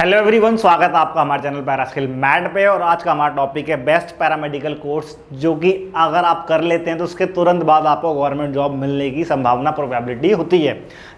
Hello everyone, स्वागत है आपका हमारे चैनल पैरास्किल मैट पे। और आज का हमारा टॉपिक है बेस्ट पैरामेडिकल कोर्स, जो कि अगर आप कर लेते हैं तो उसके तुरंत बाद आपको गवर्नमेंट जॉब मिलने की संभावना प्रोबेबिलिटी होती है।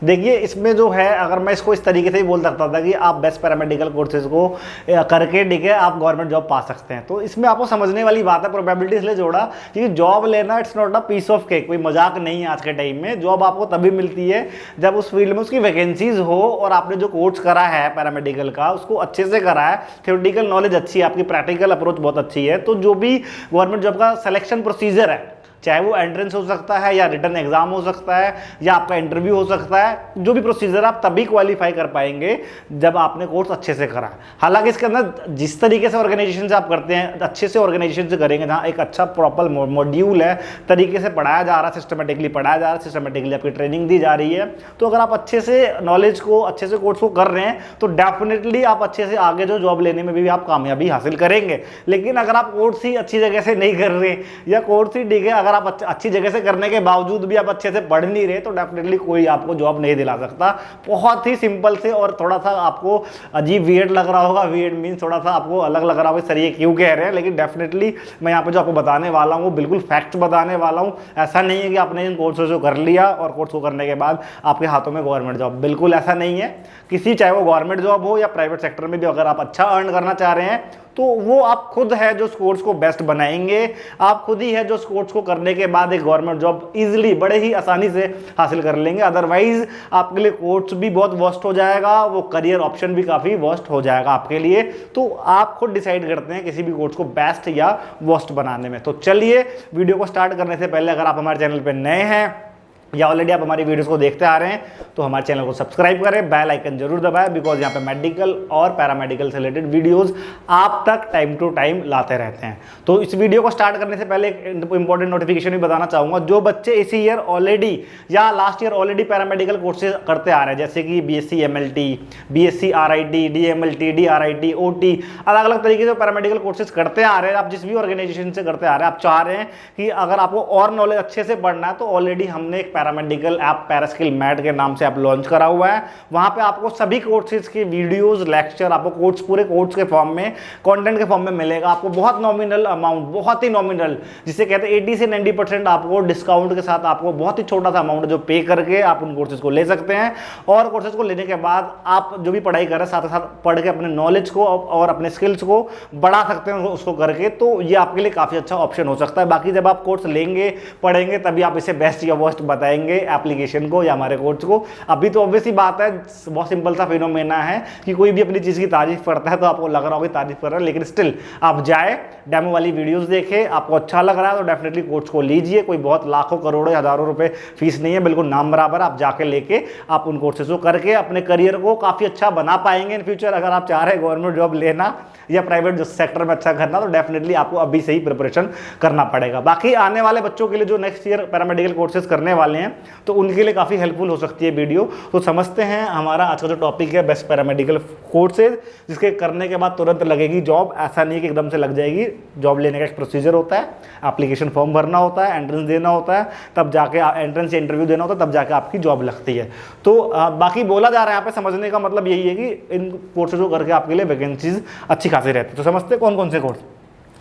देखिए, इसमें जो है, अगर मैं इसको इस तरीके से ही बोल सकता था कि आप बेस्ट पैरामेडिकल कोर्सेज को करके ठीक है आप गवर्नमेंट जॉब पा सकते हैं। तो इसमें आपको समझने वाली बात है, प्रोबेबिलिटी इसलिए जोड़ा क्योंकि जॉब लेना it's not a piece of cake, कोई मजाक नहीं है। आज के टाइम में जॉब आपको तभी मिलती है जब उस फील्ड में उसकी वैकेंसीज हो और आपने जो कोर्स करा है पैरामेडिकल का उसको अच्छे से करा है, थ्योरेटिकल नॉलेज अच्छी है, आपकी प्रैक्टिकल अप्रोच बहुत अच्छी है। तो जो भी गवर्नमेंट जॉब का सिलेक्शन प्रोसीजर है, चाहे वो एंट्रेंस हो सकता है या रिटर्न एग्जाम हो सकता है या आपका इंटरव्यू हो सकता है, जो भी प्रोसीजर आप तभी क्वालिफाई कर पाएंगे जब आपने कोर्स अच्छे से करा है। हालांकि इसके अंदर जिस तरीके से ऑर्गेनाइजेशन से आप करते हैं, अच्छे से ऑर्गेनाइजेशन से करेंगे, जहाँ एक अच्छा प्रॉपर मॉड्यूल है, तरीके से पढ़ाया जा रहा है, सिस्टमेटिकली पढ़ाया जा रहा है, सिस्टमेटिकली आपकी ट्रेनिंग दी जा रही है, तो अगर आप अच्छे से नॉलेज को, अच्छे से कोर्स को कर रहे हैं तो डेफिनेटली आप अच्छे से आगे जो जॉब लेने में भी आप कामयाबी हासिल करेंगे। लेकिन अगर आप कोर्स ही अच्छी जगह से नहीं कर रहे या कोर्स ही ठीक है, अगर आप अच्छी जगह से करने के बावजूद भी आप अच्छे से पढ़ नहीं रहे तो डेफिनेटली कोई आपको जॉब नहीं दिला सकता। बहुत ही सिंपल से, और थोड़ा सा आपको अजीब वियर्ड लग रहा होगा, वियर्ड मीन्स थोड़ा सा आपको अलग लग रहा होगा सर ये क्यों कह रहे हैं, लेकिन डेफिनेटली मैं यहाँ पे जो आपको बताने वाला हूँ बिल्कुल फैक्ट बताने वाला हूँ। ऐसा नहीं है कि आपने इन कोर्सेज को कर लिया और कोर्स को करने के बाद आपके हाथों में गवर्नमेंट जॉब, बिल्कुल ऐसा नहीं है। किसी, चाहे वो गवर्नमेंट जॉब हो या प्राइवेट सेक्टर में भी अगर आप अच्छा अर्न करना चाह रहे हैं तो वो आप खुद है जो उस कोर्स को बेस्ट बनाएंगे, आप खुद ही है जो उस कोर्स को करने के बाद एक गवर्नमेंट जॉब इजीली, बड़े ही आसानी से हासिल कर लेंगे। अदरवाइज आपके लिए कोर्स भी बहुत वर्स्ट हो जाएगा, वो करियर ऑप्शन भी काफ़ी वर्स्ट हो जाएगा आपके लिए। तो आप खुद डिसाइड करते हैं किसी भी कोर्स को बेस्ट या वर्स्ट बनाने में। तो चलिए, वीडियो को स्टार्ट करने से पहले अगर आप हमारे चैनल पर नए हैं या ऑलरेडी आप हमारी वीडियोस को देखते आ रहे हैं तो हमारे चैनल को सब्सक्राइब करें, बेल आइकन जरूर दबाएं, बिकॉज यहाँ पे मेडिकल और पैरामेडिकल से रिलेटेड वीडियोस आप तक टाइम टू टाइम लाते रहते हैं। तो इस वीडियो को स्टार्ट करने से पहले एक इंपॉर्टेंट नोटिफिकेशन भी बताना चाहूँगा। जो बच्चे इसी ईयर ऑलरेडी या last year already paramedical courses करते आ रहे हैं, जैसे कि BSc MLT, BSc RIT, DMLT, DRIT, OT, अलग अलग तरीके से पैरामेडिकल कोर्सेज करते आ रहे हैं, आप जिस भी ऑर्गेनाइजेशन से करते आ रहे हैं, आप चाह रहे हैं कि अगर आपको और नॉलेज अच्छे से पढ़ना है तो ऑलरेडी हमने एक पैरामेडिकल ऐप पैरास्किल मैट के नाम से आप लॉन्च करा हुआ है। वहां पे आपको सभी कोर्सेज के वीडियोस, लेक्चर, आपको कोर्स, पूरे कोर्स के फॉर्म में, कंटेंट के फॉर्म में मिलेगा। आपको बहुत नॉमिनल अमाउंट, बहुत ही नॉमिनल, जिसे कहते हैं 80 से 90% आपको डिस्काउंट के साथ, आपको बहुत ही छोटा सा अमाउंट जो पे करके आप उन कोर्सेज को ले सकते हैं। और कोर्सेज को लेने के बाद आप जो भी पढ़ाई कर रहे हैं साथ साथ पढ़ के अपने नॉलेज को और अपने स्किल्स को बढ़ा सकते हैं उसको करके। तो ये आपके लिए काफी अच्छा ऑप्शन हो सकता है। बाकी जब आप कोर्स लेंगे, पढ़ेंगे, तभी आप इसे बेस्ट या वर्स्ट बताएंगे एप्लीकेशन को या हमारे कोर्स को। अभी तो ऑब्वियसली बात है, बहुत सिंपल सा फिनोमेना है कि कोई भी अपनी चीज की तारीफ करता है तो आपको लग रहा होगा तारीफ कर रहा है, लेकिन स्टिल आप जाए, डेमो वाली वीडियोस देखें, आपको अच्छा लग रहा है तो डेफिनेटली कोर्स को लीजिए। कोई बहुत लाखों करोड़ों हजारों रुपए फीस नहीं है, बिल्कुल नाम बराबर। आप जाके लेके आप उन कोर्सेज को करके अपने करियर को काफी अच्छा बना पाएंगे इन फ्यूचर। अगर आप चाह रहे हैं गवर्नमेंट जॉब लेना या प्राइवेट सेक्टर में अच्छा करना तो डेफिनेटली आपको अभी से ही प्रिपरेशन करना पड़ेगा। बाकी आने वाले बच्चों के लिए जो नेक्स्ट ईयर पैरामेडिकल कोर्सेज करने वाले हैं तो उनके लिए काफी हेल्पफुल हो सकती है वीडियो। तो समझते हैं हमारा आज का जो टॉपिक है बेस्ट पैरामेडिकल कोर्सेज, जिसके करने के बाद तुरंत लगेगी जॉब। ऐसा नहीं है कि एकदम से लग जाएगी, जॉब लेने का एक प्रोसीजर होता है, एप्लीकेशन फॉर्म भरना होता है, एंट्रेंस देना होता है, तब जाके एंट्रेंस या इंटरव्यू देना होता है, तब जाके आपकी जॉब लगती है। तो बाकी बोला जा रहा है यहाँ पे, समझने का मतलब यही है कि इन कोर्सेज को करके आपके लिए वैकेंसीज अच्छी खासी रहती है। तो समझते कौन कौन से कोर्स।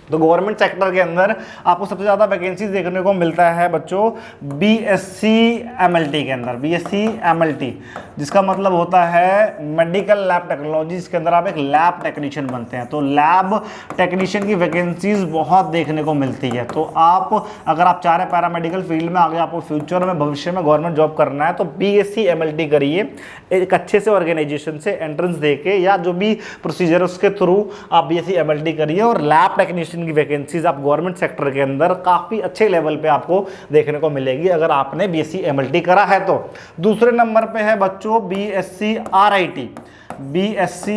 तो गवर्नमेंट सेक्टर के अंदर आपको सबसे ज़्यादा वैकेंसीज देखने को मिलता है बच्चों BSc MLT के अंदर। BSc MLT जिसका मतलब होता है मेडिकल लैब टेक्नोलॉजी, इसके अंदर आप एक लैब टेक्नीशियन बनते हैं। तो लैब टेक्नीशियन की वैकेंसीज बहुत देखने को मिलती है। तो आप, अगर आप चाह रहे हैं पैरामेडिकल फील्ड में आगे आपको फ्यूचर में, भविष्य में गवर्नमेंट जॉब करना है तो BSc MLT करिए, एक अच्छे से ऑर्गेनाइजेशन से एंट्रेंस दे के या जो भी प्रोसीजर उसके थ्रू आप BSc MLT करिए और लैब टेक्नीशियन की वैकेंसीज आप गवर्नमेंट सेक्टर के अंदर काफी अच्छे लेवल पे आपको देखने को मिलेगी अगर आपने BSc MLT करा है तो। दूसरे नंबर पे है बच्चों BSc RIT। BSc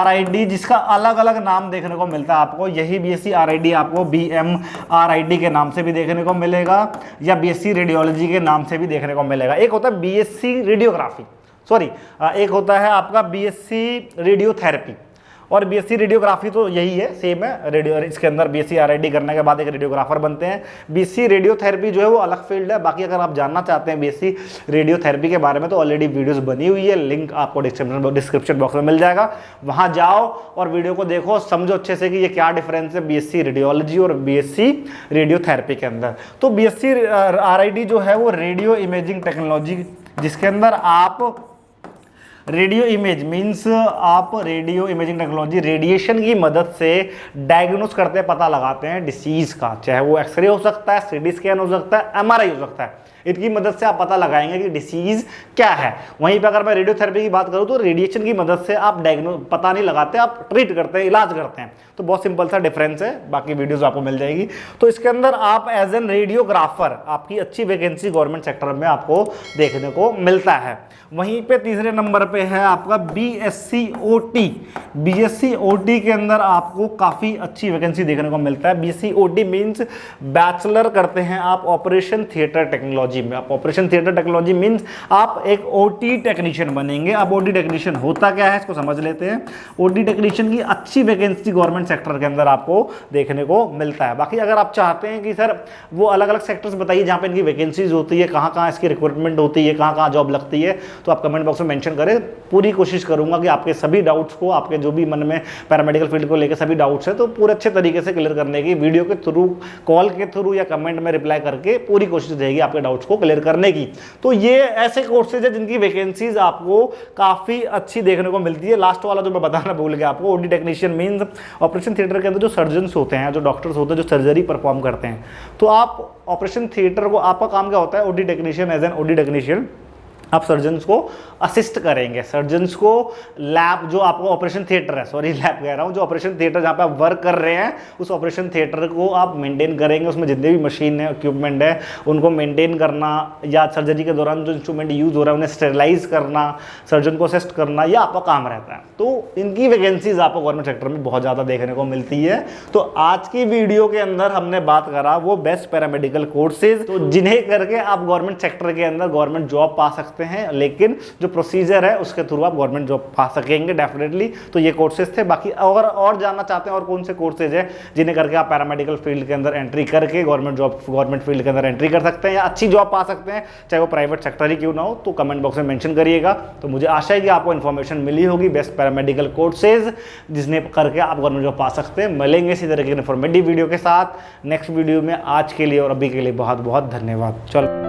RIT जिसका अलग अलग नाम देखने को मिलता है आपको, यही BSc RIT आपको BM RIT के नाम से भी देखने को मिलेगा या BSc रेडियोलॉजी के नाम से भी देखने को मिलेगा। एक होता है BSc रेडियोग्राफी, सॉरी, एक होता है आपका BSc रेडियोथेरेपी और बीएससी रेडियोग्राफी तो यही है, सेम है रेडियो, इसके अंदर बीएससी आरआईडी करने के बाद एक रेडियोग्राफर बनते हैं। बीएससी रेडियोथेरेपी जो है वो अलग फील्ड है। बाकी अगर आप जानना चाहते हैं बीएससी रेडियोथेरेपी के बारे में तो ऑलरेडी वीडियोस बनी हुई है, लिंक आपको डिस्क्रिप्शन बॉक्स में मिल जाएगा, वहां जाओ और वीडियो को देखो, समझो अच्छे से कि ये क्या डिफरेंस है बीएससी रेडियोलॉजी और बीएससी रेडियोथेरेपी के अंदर। तो बीएससी आरआईडी जो है वो रेडियो इमेजिंग टेक्नोलॉजी, जिसके अंदर आप रेडियो इमेज मीन्स आप रेडियो इमेजिंग टेक्नोलॉजी रेडिएशन की मदद से डायग्नोस करते हैं, पता लगाते हैं डिसीज का, चाहे वो एक्सरे हो सकता है, सीटी स्कैन हो सकता है, एमआरआई हो सकता है। इनकी मदद से आप पता लगाएंगे कि डिसीज क्या है। वहीं पे अगर मैं रेडियोथेरेपी की बात करूं तो रेडिएशन की मदद से आप पता नहीं लगाते, आप ट्रीट करते हैं, इलाज करते हैं। तो बहुत सिंपल सा डिफरेंस है, बाकी वीडियोस आपको मिल जाएगी। तो इसके अंदर आप एज एन रेडियोग्राफर, आपकी अच्छी वैकेंसी गवर्नमेंट सेक्टर में आपको देखने को मिलता है। वहीं पे तीसरे नंबर पे है आपका बीएससी ओटी। बीएससी ओटी के अंदर आपको काफ़ी अच्छी वैकेंसी देखने को मिलता है। बीएससी ओटी मीन्स बैचलर करते हैं आप ऑपरेशन थिएटर टेक्नोलॉजी में। आप ऑपरेशन थिएटर टेक्नोलॉजी मीन्स आप एक ओटी टेक्नीशियन बनेंगे। अब ओटी टेक्नीशियन होता क्या है इसको समझ लेते हैं। ओटी टेक्नीशियन की अच्छी वैकेंसी गवर्नमेंट सेक्टर के अंदर आपको देखने को मिलता है। बाकी अगर आप चाहते हैं कि सर वो अलग अलग सेक्टर्स बताइए जहाँ पे इनकी वैकेंसीज होती है, कहाँ कहाँ इसकी रिक्रूटमेंट होती है, कहाँ कहाँ जॉब लगती है, तो आप कमेंट बॉक्स में मेंशन करें। पूरी कोशिश करूंगा कि आपके सभी डाउट्स को, आपके जो भी मन में पैरामेडिकल फील्ड को लेकर सभी डाउट्स है तो पूरे अच्छे तरीके से क्लियर करने की, वीडियो के थ्रू, कॉल के थ्रू या कमेंट में रिप्लाई करके पूरी कोशिश रहेगी आपके डाउट्स को क्लियर करने की। तो ये ऐसे कोर्सेज है जिनकी वैकेंसीज आपको काफ़ी अच्छी देखने को मिलती है। लास्ट वाला जो मैं बताना भूल गया आपको, OT technician means operation theatre के अंदर जो सर्जन्स होते हैं, जो डॉक्टर्स होते हैं, जो सर्जरी परफॉर्म करते हैं, तो आप ऑपरेशन थिएटर को, आपका काम क्या होता है, OT technician, as an OT technician आप सर्जन्स को असिस्ट करेंगे। सर्जन्स को लैब, जो आपको ऑपरेशन थिएटर है, सॉरी लैब कह रहा हूँ, जो ऑपरेशन थिएटर जहाँ पे आप वर्क कर रहे हैं उस ऑपरेशन थिएटर को आप मेंटेन करेंगे। उसमें जितने भी मशीन है, इक्विपमेंट है, उनको मेंटेन करना, या सर्जरी के दौरान जो इंस्ट्रूमेंट यूज़ हो रहा है उन्हें स्टेरिलाइज करना, सर्जन को असिस्ट करना, यह आपका काम रहता है। तो इनकी वैकेंसीज आपको गवर्नमेंट सेक्टर में बहुत ज़्यादा देखने को मिलती है। तो आज की वीडियो के अंदर हमने बात करा वो बेस्ट पैरामेडिकल कोर्सेज, तो जिन्हें करके आप गवर्नमेंट सेक्टर के अंदर गवर्नमेंट जॉब पा सकते हैं, लेकिन जो प्रोसीजर है उसके थ्रू आप गवर्नमेंट जॉब पा सकेंगे डेफिनेटली। तो ये कोर्सेज थे। बाकी अगर और जानना चाहते हैं और कौन से कोर्सेज है जिन्हें करके आप पैरामेडिकल फील्ड के अंदर एंट्री करके गवर्नमेंट फील्ड के अंदर एंट्री कर सकते हैं या अच्छी जॉब पा सकते हैं, चाहे वो प्राइवेट सेक्टर ही क्यों ना हो, तो कमेंट बॉक्स में मेंशन करिएगा। तो मुझे आशा है कि आपको इन्फॉर्मेशन मिली होगी बेस्ट पैरामेडिकल कोर्सेज जिन्हें करके आप गवर्नमेंट जॉब पा सकते हैं। मिलेंगे इसी तरह की इन्फॉर्मेटिव वीडियो के साथ नेक्स्ट वीडियो में। आज के लिए और अभी के लिए बहुत बहुत धन्यवाद। चलो।